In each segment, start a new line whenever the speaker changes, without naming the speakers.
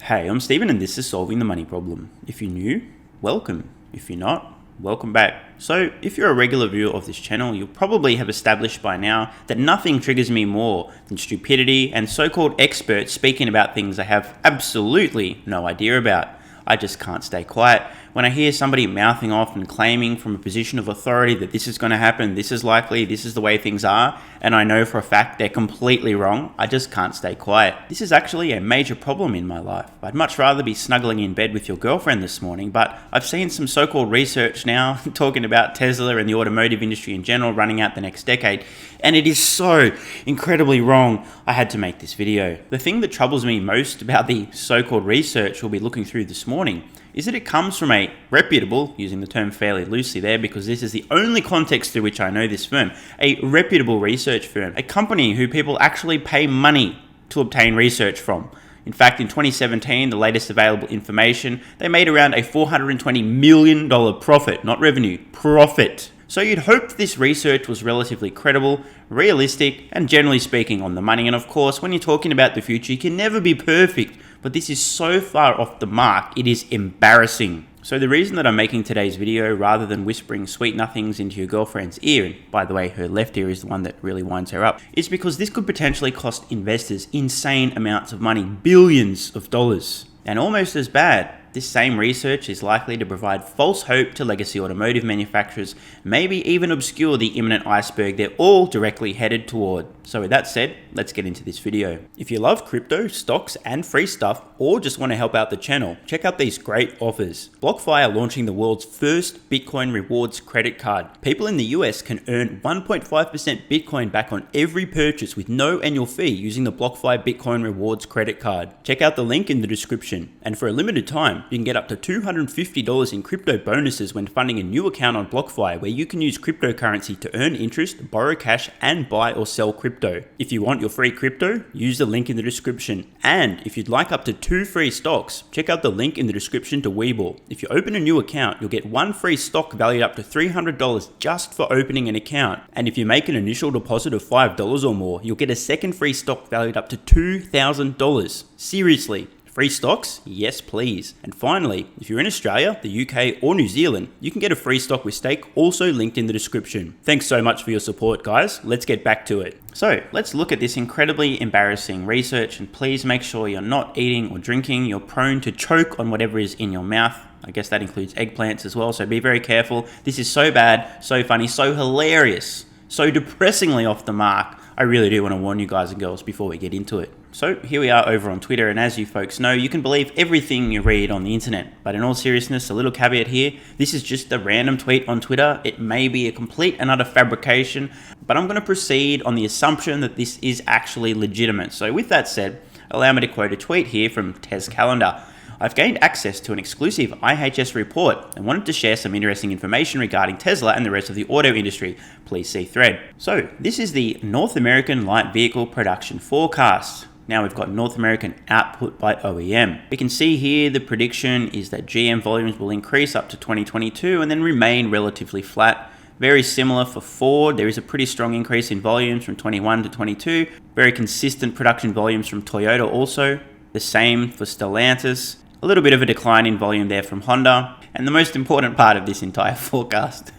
Hey, I'm Steven and this is Solving the Money Problem. If you're new, welcome. If you're not, welcome back. So, if you're a regular viewer of this channel, you'll probably have established by now that nothing triggers me more than stupidity and so-called experts speaking about things I have absolutely no idea about. I just can't stay quiet. When I hear somebody mouthing off and claiming from a position of authority that this is going to happen, this is likely, this is the way things are, and I know for a fact they're completely wrong, I just can't stay quiet. This is actually a major problem in my life. I'd much rather be snuggling in bed with your girlfriend this morning, but I've seen some so-called research now talking about Tesla and the automotive industry in general running out the next decade, and it is so incredibly wrong. I had to make this video. The thing that troubles me most about the so-called research we'll be looking through this morning is that it comes from a reputable, using the term fairly loosely there because this is the only context through which I know this firm, a reputable research firm, a company who people actually pay money to obtain research from. In fact, in 2017, the latest available information, they made around a $420 million profit, not revenue, profit. So you'd hope this research was relatively credible, realistic, and generally speaking on the money. And of course, when you're talking about the future, you can never be perfect, but this is so far off the mark, it is embarrassing. So the reason that I'm making today's video rather than whispering sweet nothings into your girlfriend's ear, and by the way, her left ear is the one that really winds her up, is because this could potentially cost investors insane amounts of money, billions of dollars. And almost as bad, this same research is likely to provide false hope to legacy automotive manufacturers, maybe even obscure the imminent iceberg they're all directly headed toward. So with that said, let's get into this video. If you love crypto, stocks, and free stuff, or just want to help out the channel, check out these great offers. BlockFi are launching the world's first Bitcoin rewards credit card. People in the US can earn 1.5% Bitcoin back on every purchase with no annual fee using the BlockFi Bitcoin rewards credit card. Check out the link in the description. And for a limited time, you can get up to $250 in crypto bonuses when funding a new account on BlockFi, where you can use cryptocurrency to earn interest, borrow cash, and buy or sell crypto. If you want your free crypto, use the link in the description. And if you'd like up to 2 free stocks, check out the link in the description to WeBull. If you open a new account, you'll get 1 free stock valued up to $300 just for opening an account. And if you make an initial deposit of $5 or more, you'll get a second free stock valued up to $2,000. Seriously. Free stocks? Yes, please. And finally, if you're in Australia, the UK, or New Zealand, you can get a free stock with stake, also linked in the description. Thanks so much for your support, guys. Let's get back to it. So let's look at this incredibly embarrassing research, and please make sure you're not eating or drinking. You're prone to choke on whatever is in your mouth. I guess that includes eggplants as well, so be very careful. This is so bad, so funny, so hilarious, so depressingly off the mark. I really do want to warn you guys and girls before we get into it. So here we are over on Twitter, and as you folks know, you can believe everything you read on the internet. But in all seriousness, a little caveat here, this is just a random tweet on Twitter. It may be a complete and utter fabrication, but I'm going to proceed on the assumption that this is actually legitimate. So with that said, allow me to quote a tweet here from Tez Calendar. I've gained access to an exclusive IHS report and wanted to share some interesting information regarding Tesla and the rest of the auto industry. Please see thread. So this is the North American light vehicle production forecast. Now we've got North American output by OEM. We can see here the prediction is that GM volumes will increase up to 2022 and then remain relatively flat. Very similar for Ford. There is a pretty strong increase in volumes from 21 to 22. Very consistent production volumes from Toyota also. The same for Stellantis. A little bit of a decline in volume there from Honda. And the most important part of this entire forecast,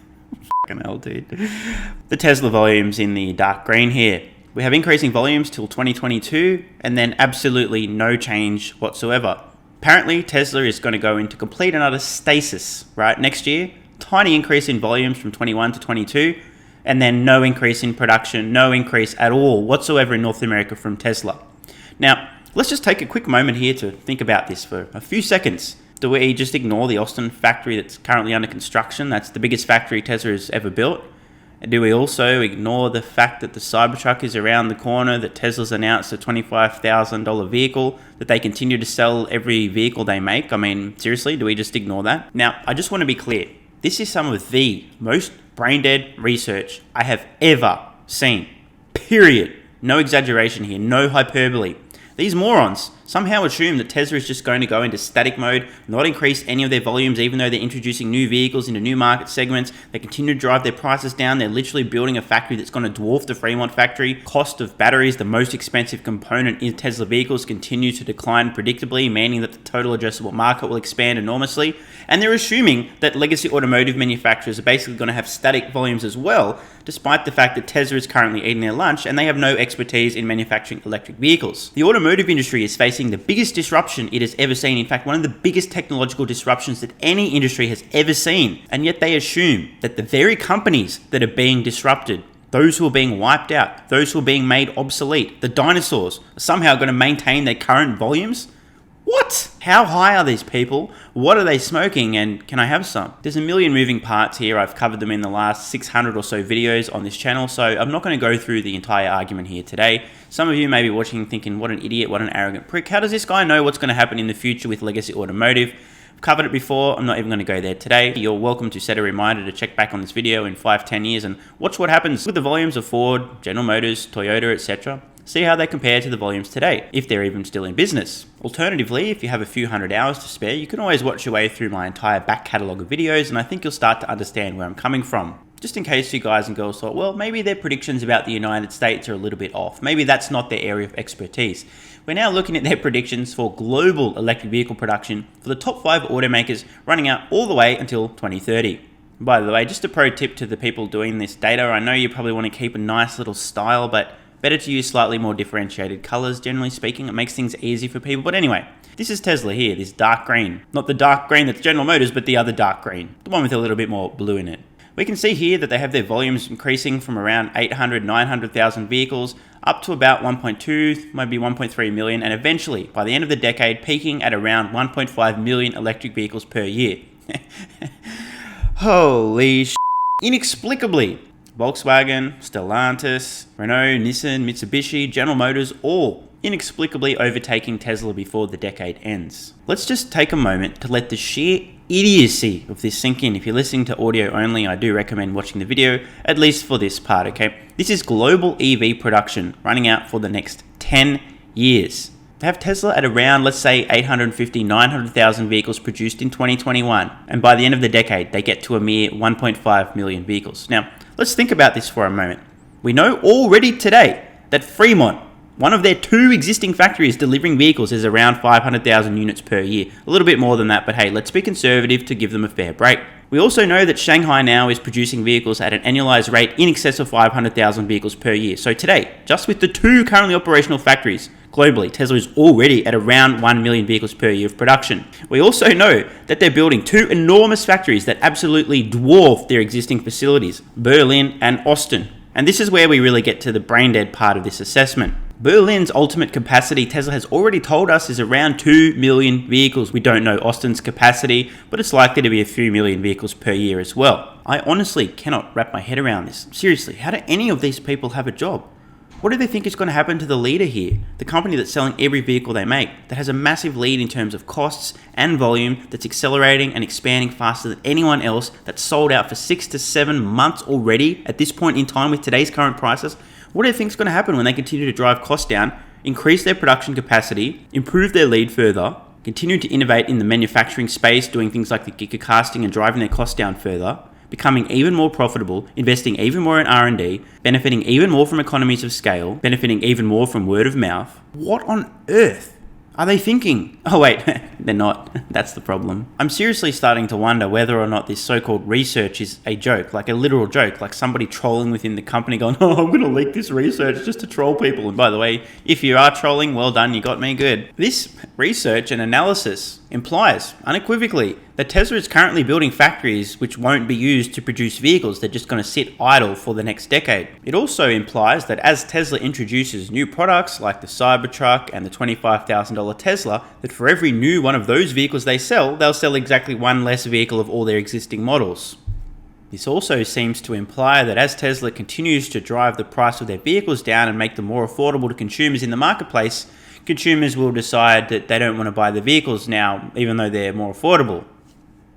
fucking hell, dude. The Tesla volumes in the dark green here. We have increasing volumes till 2022 and then absolutely no change whatsoever. Apparently, Tesla is going to go into complete and utter stasis, right, next year. Tiny increase in volumes from 21 to 22 and then no increase in production, no increase at all whatsoever in North America from Tesla. Now, let's just take a quick moment here to think about this for a few seconds. Do we just ignore the Austin factory that's currently under construction? That's the biggest factory Tesla has ever built. And do we also ignore the fact that the Cybertruck is around the corner, that Tesla's announced a $25,000 vehicle, that they continue to sell every vehicle they make? I mean, seriously, do we just ignore that? Now, I just want to be clear. This is some of the most brain-dead research I have ever seen. Period. No exaggeration here, no hyperbole. These morons somehow assume that Tesla is just going to go into static mode, not increase any of their volumes even though they're introducing new vehicles into new market segments. They continue to drive their prices down. They're literally building a factory that's going to dwarf the Fremont factory. Cost of batteries, the most expensive component in Tesla vehicles, continue to decline predictably, meaning that the total addressable market will expand enormously. And they're assuming that legacy automotive manufacturers are basically going to have static volumes as well, despite the fact that Tesla is currently eating their lunch and they have no expertise in manufacturing electric vehicles. The automotive industry is facing the biggest disruption it has ever seen. In fact, one of the biggest technological disruptions that any industry has ever seen. And yet they assume that the very companies that are being disrupted, those who are being wiped out, those who are being made obsolete, the dinosaurs, are somehow going to maintain their current volumes? What? How high are these people? What are they smoking, and can I have some? There's a million moving parts here. I've covered them in the last 600 or so videos on this channel, so I'm not going to go through the entire argument here today. Some of you may be watching thinking, what an idiot, what an arrogant prick. How does this guy know what's going to happen in the future with legacy automotive? I've covered it before. I'm not even going to go there today. You're welcome to set a reminder to check back on this video in 5-10 years and watch what happens with the volumes of Ford, General Motors, Toyota, etc. See how they compare to the volumes today, if they're even still in business. Alternatively, if you have a few hundred hours to spare, you can always watch your way through my entire back catalogue of videos, and I think you'll start to understand where I'm coming from. Just in case you guys and girls thought, well, maybe their predictions about the United States are a little bit off. Maybe that's not their area of expertise. We're now looking at their predictions for global electric vehicle production for the top 5 automakers running out all the way until 2030. By the way, just a pro tip to the people doing this data, I know you probably want to keep a nice little style, but better to use slightly more differentiated colors, generally speaking. It makes things easy for people. But anyway, this is Tesla here, this dark green. Not the dark green that's General Motors, but the other dark green. The one with a little bit more blue in it. We can see here that they have their volumes increasing from around 800, 900,000 vehicles up to about 1.2, maybe 1.3 million, and eventually, by the end of the decade, peaking at around 1.5 million electric vehicles per year. Holy sh**. Inexplicably, Volkswagen, Stellantis, Renault, Nissan, Mitsubishi, General Motors, all inexplicably overtaking Tesla before the decade ends. Let's just take a moment to let the sheer idiocy of this sink in. If you're listening to audio only, I do recommend watching the video, at least for this part, okay? This is global EV production running out for the next 10 years. They have Tesla at around, let's say, 850, 900,000 vehicles produced in 2021. And by the end of the decade, they get to a mere 1.5 million vehicles. Now, let's think about this for a moment. We know already today that Fremont, one of their 2 existing factories delivering vehicles, is around 500,000 units per year. A little bit more than that, but hey, let's be conservative to give them a fair break. We also know that Shanghai now is producing vehicles at an annualized rate in excess of 500,000 vehicles per year. So today, just with the 2 currently operational factories, globally, Tesla is already at around 1 million vehicles per year of production. We also know that they're building 2 enormous factories that absolutely dwarf their existing facilities, Berlin and Austin. And this is where we really get to the brain dead part of this assessment. Berlin's ultimate capacity, Tesla has already told us, is around 2 million vehicles. We don't know Austin's capacity, but it's likely to be a few million vehicles per year as well. I honestly cannot wrap my head around this. Seriously, how do any of these people have a job? What do they think is going to happen to the leader here? The company that's selling every vehicle they make, that has a massive lead in terms of costs and volume, that's accelerating and expanding faster than anyone else, that's sold out for 6 to 7 months already at this point in time with today's current prices. What do you think is going to happen when they continue to drive costs down, increase their production capacity, improve their lead further, continue to innovate in the manufacturing space, doing things like the gigacasting and driving their costs down further, becoming even more profitable, investing even more in R&D, benefiting even more from economies of scale, benefiting even more from word of mouth? What on earth are they thinking? Oh wait, they're not. That's the problem. I'm seriously starting to wonder whether or not this so-called research is a joke, like a literal joke, like somebody trolling within the company going, oh, I'm going to leak this research just to troll people. And by the way, if you are trolling, well done, you got me good. This research and analysis implies unequivocally that Tesla is currently building factories which won't be used to produce vehicles. They're just going to sit idle for the next decade. It also implies that as Tesla introduces new products like the Cybertruck and the $25,000 Tesla, that for every new one of those vehicles they sell, they'll sell exactly one less vehicle of all their existing models. This also seems to imply that as Tesla continues to drive the price of their vehicles down and make them more affordable to consumers in the marketplace, consumers will decide that they don't want to buy the vehicles now, even though they're more affordable.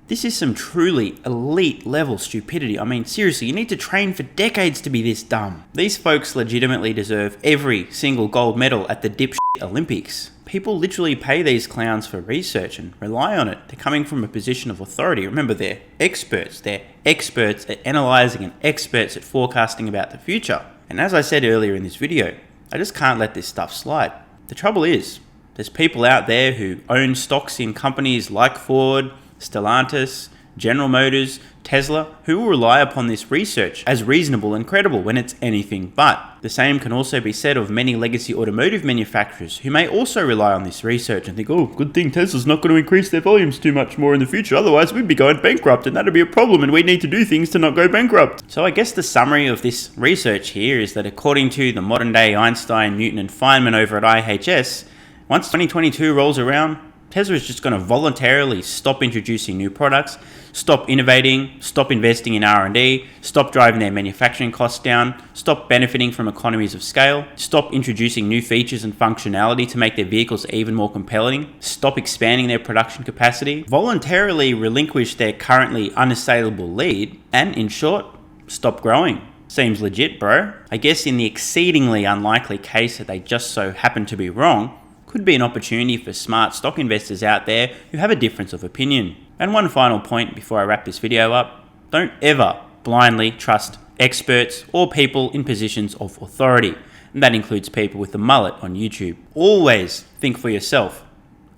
This is some truly elite level stupidity. I mean, seriously, you need to train for decades to be this dumb. These folks legitimately deserve every single gold medal at the dipshit Olympics. People literally pay these clowns for research and rely on it. They're coming from a position of authority. Remember, they're experts. They're experts at analyzing and experts at forecasting about the future. And as I said earlier in this video, I just can't let this stuff slide. The trouble is, there's people out there who own stocks in companies like Ford, Stellantis, General Motors, Tesla, who will rely upon this research as reasonable and credible when it's anything but. The same can also be said of many legacy automotive manufacturers who may also rely on this research and think, oh, good thing Tesla's not going to increase their volumes too much more in the future, otherwise we'd be going bankrupt and that'd be a problem and we'd need to do things to not go bankrupt. So I guess the summary of this research here is that according to the modern day Einstein, Newton and Feynman over at IHS, once 2022 rolls around, Tesla is just going to voluntarily stop introducing new products, stop innovating, stop investing in R&D, stop driving their manufacturing costs down, stop benefiting from economies of scale, stop introducing new features and functionality to make their vehicles even more compelling, stop expanding their production capacity, voluntarily relinquish their currently unassailable lead, and in short, stop growing. Seems legit, bro. I guess in the exceedingly unlikely case that they just so happen to be wrong, could be an opportunity for smart stock investors out there who have a difference of opinion. And one final point before I wrap this video up, don't ever blindly trust experts or people in positions of authority. And that includes people with a mullet on YouTube. Always think for yourself,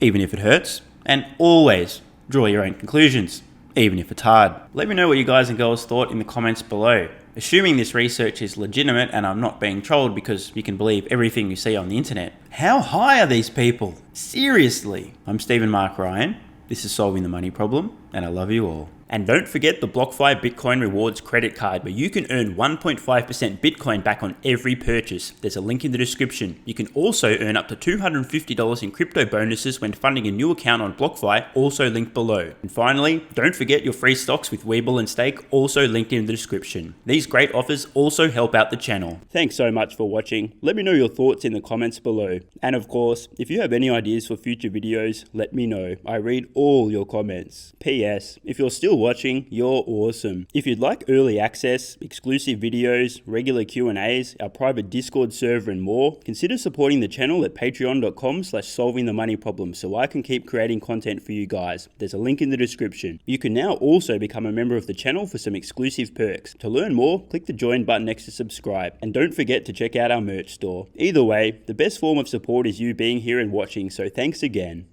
even if it hurts, and always draw your own conclusions, even if it's hard. Let me know what you guys and girls thought in the comments below. Assuming this research is legitimate and I'm not being trolled because you can believe everything you see on the internet. How high are these people? Seriously. I'm Stephen Mark Ryan. This is Solving the Money Problem, and I love you all. And don't forget the BlockFi Bitcoin Rewards credit card where you can earn 1.5% Bitcoin back on every purchase. There's a link in the description. You can also earn up to $250 in crypto bonuses when funding a new account on BlockFi, also linked below. And finally, don't forget your free stocks with WeBull and Stake, also linked in the description. These great offers also help out the channel. Thanks so much for watching. Let me know your thoughts in the comments below. And of course, if you have any ideas for future videos, let me know. I read all your comments. P.S. If you're still watching, you're awesome. If you'd like early access, exclusive videos, regular Q&As, our private Discord server and more, consider supporting the channel at patreon.com/solvingthemoneyproblem so I can keep creating content for you guys. There's a link in the description. You can now also become a member of the channel for some exclusive perks. To learn more, click the join button next to subscribe. And don't forget to check out our merch store. Either way, the best form of support is you being here and watching, so thanks again.